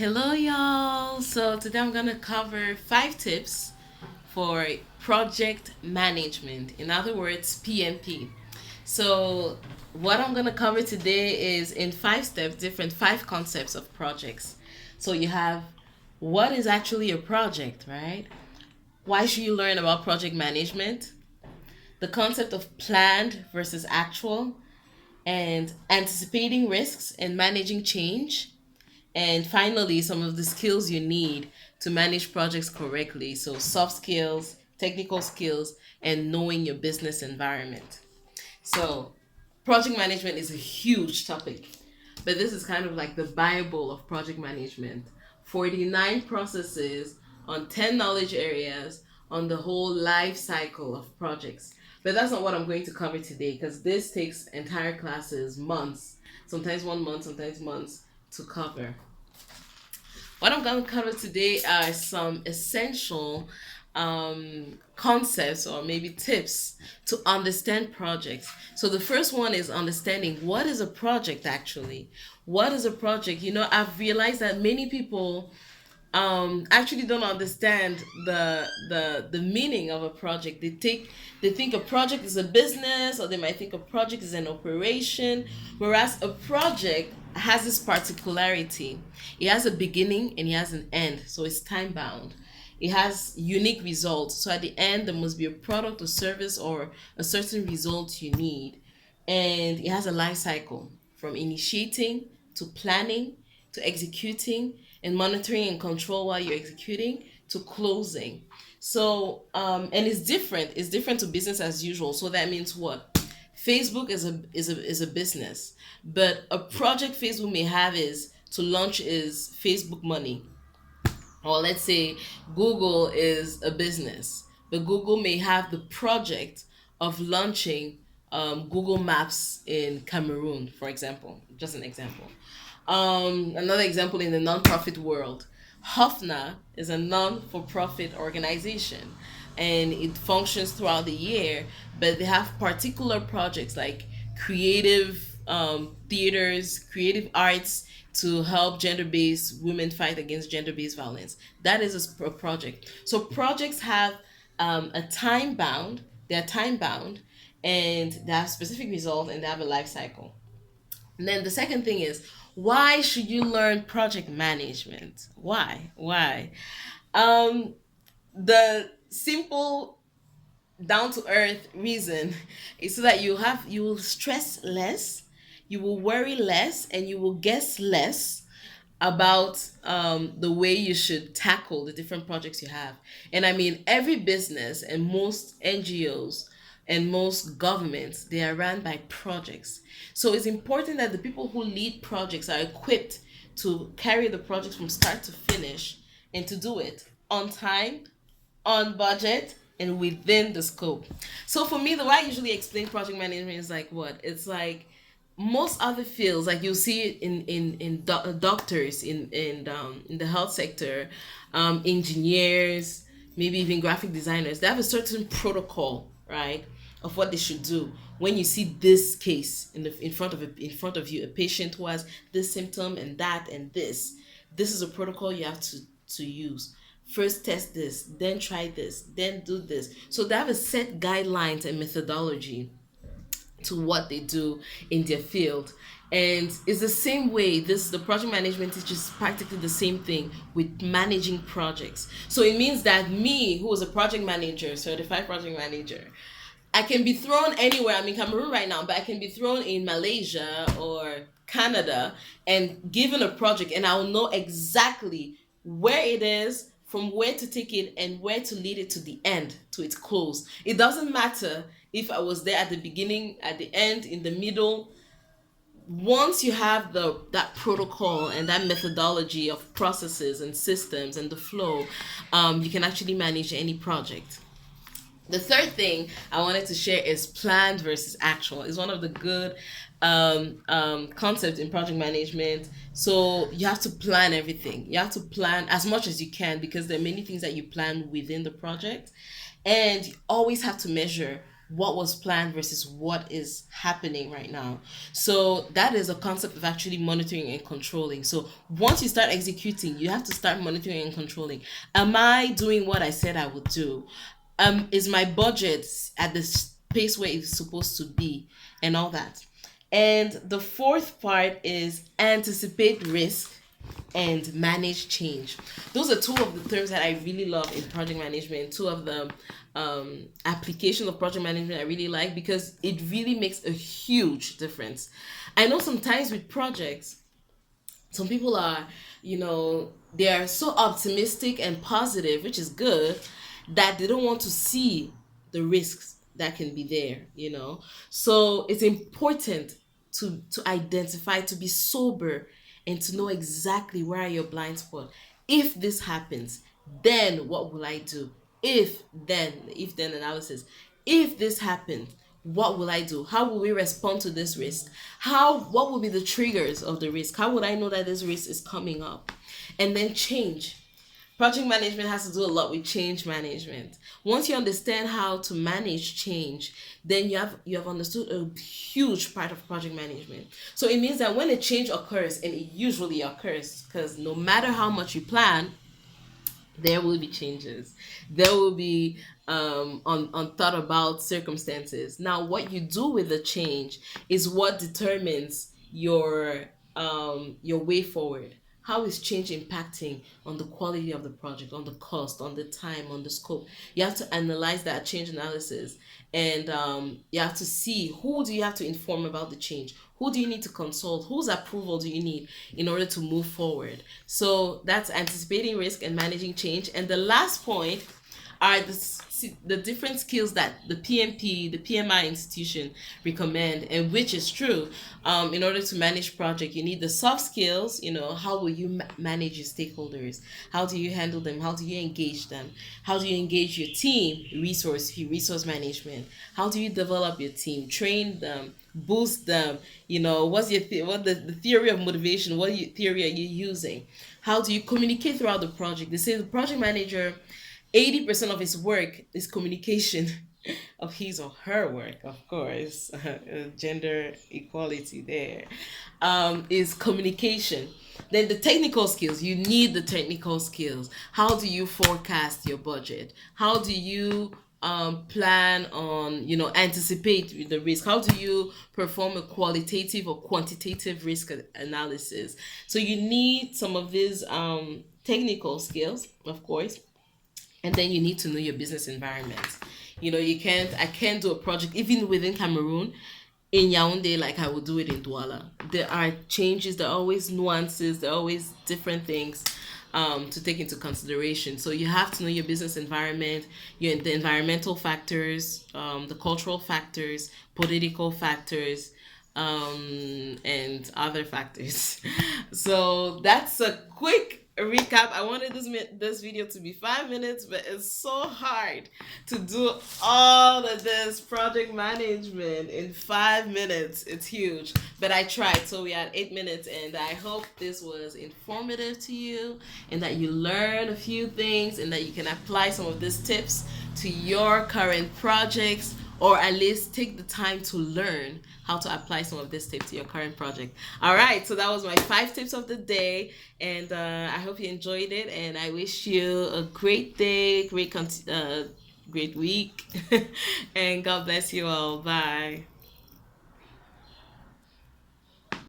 Hello, y'all. So, today I'm going to cover 5 tips for project management. In other words, PMP. So, what I'm going to cover today is in 5 steps, different 5 concepts of projects. So, you have what is actually a project, right? Why should you learn about project management? The concept of planned versus actual, and anticipating risks and managing change, and finally, some of the skills you need to manage projects correctly. So, soft skills, technical skills, and knowing your business environment. So, project management is a huge topic, but this is kind of like the Bible of project management. 49 processes on 10 knowledge areas on the whole life cycle of projects. But that's not what I'm going to cover today because this takes entire classes, months, sometimes 1 month, sometimes months to cover. What I'm going to cover today are some essential concepts or maybe tips to understand projects. So the first one is understanding what is a project actually. What is a project? I've realized that many people actually don't understand the meaning of a project. They think a project is a business, or they might think a project is an operation, whereas a project has this particularity. It has a beginning and it has an end, so it's time bound. It has unique results, so at the end there must be a product or service or a certain result you need, and it has a life cycle from initiating to planning to executing and monitoring and control while you're executing to closing. So and it's different to business as usual. So that means what? Facebook is a business, but a project Facebook may have is to launch is Facebook money. Or let's say Google is a business, but Google may have the project of launching Google Maps in Cameroon, for example. Just an example. Another example in the nonprofit world, Hofna is a non-for-profit organization, and it functions throughout the year, but they have particular projects like creative theaters, creative arts to help gender-based women fight against gender-based violence. That is a project. So projects have a time bound. They're time bound, and they have specific result, and they have a life cycle. And then the second thing is, why should you learn project management? Why? Why? Um, the simple down to earth reason is so that you will stress less, you will worry less, and you will guess less about the way you should tackle the different projects you have. And I mean, every business and most NGOs and most governments, they are run by projects. So it's important that the people who lead projects are equipped to carry the project from start to finish and to do it on time, on budget, and within the scope. So for me, the way I usually explain project management is like what? It's like most other fields, like you'll see it in doctors, in the health sector, engineers, maybe even graphic designers. They have a certain protocol, right, of what they should do when you see this case in front of you, a patient who has this symptom and that and this. This is a protocol you have to use. First test this, then try this, then do this. So they have a set guidelines and methodology to what they do in their field. And it's the same way the project management is just practically the same thing with managing projects. So it means that me, who is a project manager, certified project manager, I can be thrown anywhere. I'm in Cameroon right now, but I can be thrown in Malaysia or Canada and given a project, and I'll know exactly where it is, from where to take it, and where to lead it to the end, to its close. It doesn't matter if I was there at the beginning, at the end, in the middle. Once you have that protocol and that methodology of processes and systems and the flow, you can actually manage any project. The third thing I wanted to share is planned versus actual. It's one of the good concepts in project management. So you have to plan everything. You have to plan as much as you can because there are many things that you plan within the project, and you always have to measure what was planned versus what is happening right now. So that is a concept of actually monitoring and controlling. So once you start executing, you have to start monitoring and controlling. Am I doing what I said I would do? Is my budget at the pace where it's supposed to be, and all that. And the fourth part is anticipate risk and manage change. Those are two of the terms that I really love in project management. Two of the application of project management I really like, because it really makes a huge difference. I know sometimes with projects, some people are, they are so optimistic and positive, which is good, that they don't want to see the risks that can be there. So it's important to identify, to be sober, and to know exactly where are your blind spots. If this happens, then what will I do? If then analysis. If this happened, what will I do? How will we respond to this risk? What will be the triggers of the risk? How would I know that this risk is coming up? And then change. Project management has to do a lot with change management. Once you understand how to manage change, then you have understood a huge part of project management. So it means that when a change occurs, and it usually occurs, because no matter how much you plan, there will be changes. There will be unthought about circumstances. Now, what you do with the change is what determines your way forward. How is change impacting on the quality of the project, on the cost, on the time, on the scope? You have to analyze that change analysis, and you have to see, who do you have to inform about the change? Who do you need to consult? Whose approval do you need in order to move forward? So that's anticipating risk and managing change. And the last point are the different skills that the PMP, the PMI institution recommend, and which is true. In order to manage project, you need the soft skills. How will you manage your stakeholders? How do you handle them? How do you engage them? How do you engage your team? Resource management. How do you develop your team? Train them, boost them. What's the theory of motivation? What theory are you using? How do you communicate throughout the project? They say the project manager, 80% of his work is communication of his or her work, of course. Gender equality there, is communication. Then the technical skills, you need the technical skills. How do you forecast your budget? How do you plan on, anticipate the risk? How do you perform a qualitative or quantitative risk analysis? So you need some of these technical skills, of course. And then you need to know your business environment. I can't do a project even within Cameroon, in Yaoundé, like I would do it in Douala. There are changes, there are always nuances, there are always different things to take into consideration. So you have to know your business environment, the environmental factors, the cultural factors, political factors, and other factors. So that's a quick recap. I wanted this video to be 5 minutes, but it's so hard to do all of this project management in 5 minutes. It's huge, but I tried. So we had 8 minutes, and I hope this was informative to you, and that you learn a few things, and that you can apply some of these tips to your current projects, or at least take the time to learn how to apply some of this tips to your current project. All right, so that was my 5 tips of the day, and I hope you enjoyed it, and I wish you a great day, great week, and God bless you all. Bye.